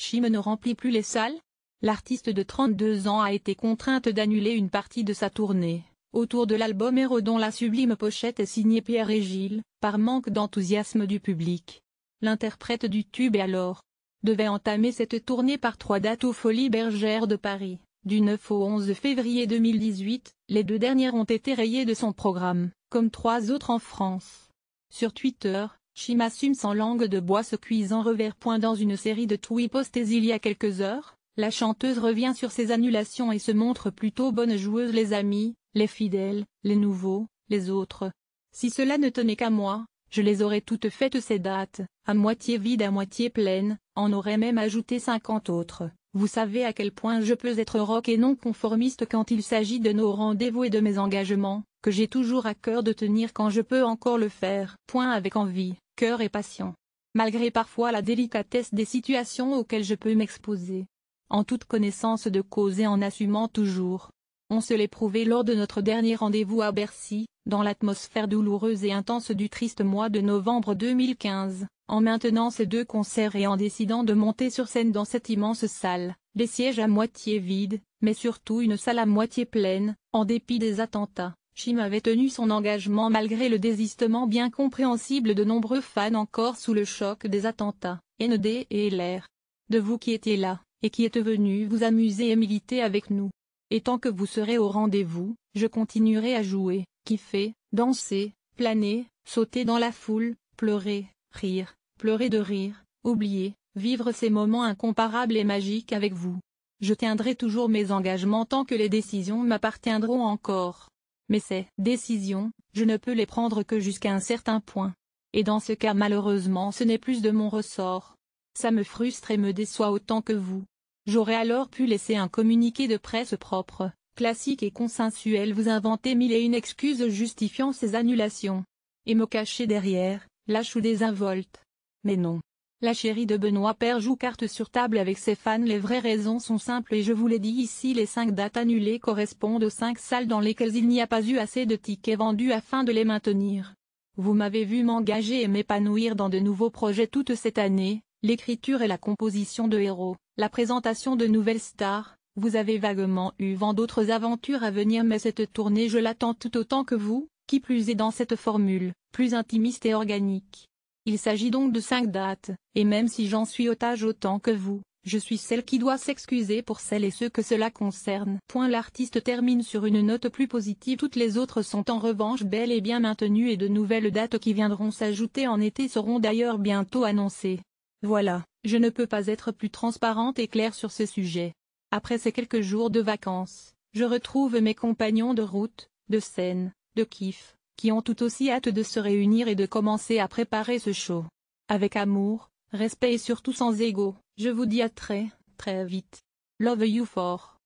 Chim ne remplit plus les salles? L'artiste de 32 ans a été contrainte d'annuler une partie de sa tournée, autour de l'album Héros dont la sublime pochette est signée Pierre et Gilles, par manque d'enthousiasme du public. L'interprète du tube et alors devait entamer cette tournée par 3 dates aux Folies Bergères de Paris, du 9 au 11 février 2018, les 2 dernières ont été rayées de son programme, comme 3 autres en France. Sur Twitter, Chim assume sans langue de bois ce cuisant revers. Dans une série de tweets postés il y a quelques heures, la chanteuse revient sur ses annulations et se montre plutôt bonne joueuse. Les amis, les fidèles, les nouveaux, les autres. Si cela ne tenait qu'à moi, je les aurais toutes faites ces dates, à moitié vides à moitié pleines, en aurais même ajouté 50 autres. Vous savez à quel point je peux être rock et non conformiste quand il s'agit de nos rendez-vous et de mes engagements, que j'ai toujours à cœur de tenir quand je peux encore le faire. Avec envie, cœur et passion. Malgré parfois la délicatesse des situations auxquelles je peux m'exposer. En toute connaissance de cause et en assumant toujours. On se l'est prouvé lors de notre dernier rendez-vous à Bercy, dans l'atmosphère douloureuse et intense du triste mois de novembre 2015, en maintenant ces 2 concerts et en décidant de monter sur scène dans cette immense salle, des sièges à moitié vides, mais surtout une salle à moitié pleine, en dépit des attentats. Chim avait tenu son engagement malgré le désistement bien compréhensible de nombreux fans encore sous le choc des attentats, ND et LR. De vous qui étiez là, et qui êtes venus vous amuser et militer avec nous. Et tant que vous serez au rendez-vous, je continuerai à jouer, kiffer, danser, planer, sauter dans la foule, pleurer, rire, pleurer de rire, oublier, vivre ces moments incomparables et magiques avec vous. Je tiendrai toujours mes engagements tant que les décisions m'appartiendront encore. Mais ces décisions, je ne peux les prendre que jusqu'à un certain point. Et dans ce cas malheureusement ce n'est plus de mon ressort. Ça me frustre et me déçoit autant que vous. J'aurais alors pu laisser un communiqué de presse propre, classique et consensuel, vous inventer 1001 excuses justifiant ces annulations. Et me cacher derrière, lâche ou désinvolte. Mais non. La chérie de Benoît Paire joue carte sur table avec ses fans. Les vraies raisons sont simples et je vous l'ai dit ici, les 5 dates annulées correspondent aux 5 salles dans lesquelles il n'y a pas eu assez de tickets vendus afin de les maintenir. Vous m'avez vu m'engager et m'épanouir dans de nouveaux projets toute cette année, l'écriture et la composition de héros, la présentation de nouvelles stars. Vous avez vaguement eu vent d'autres aventures à venir, mais cette tournée je l'attends tout autant que vous, qui plus est dans cette formule, plus intimiste et organique. Il s'agit donc de 5 dates, et même si j'en suis otage autant que vous, je suis celle qui doit s'excuser pour celles et ceux que cela concerne. L'artiste termine sur une note plus positive. Toutes les autres sont en revanche bel et bien maintenues et de nouvelles dates qui viendront s'ajouter en été seront d'ailleurs bientôt annoncées. Voilà, je ne peux pas être plus transparente et claire sur ce sujet. Après ces quelques jours de vacances, je retrouve mes compagnons de route, de scène, de kiff, qui ont tout aussi hâte de se réunir et de commencer à préparer ce show. Avec amour, respect et surtout sans ego, je vous dis à très, très vite. Love you for.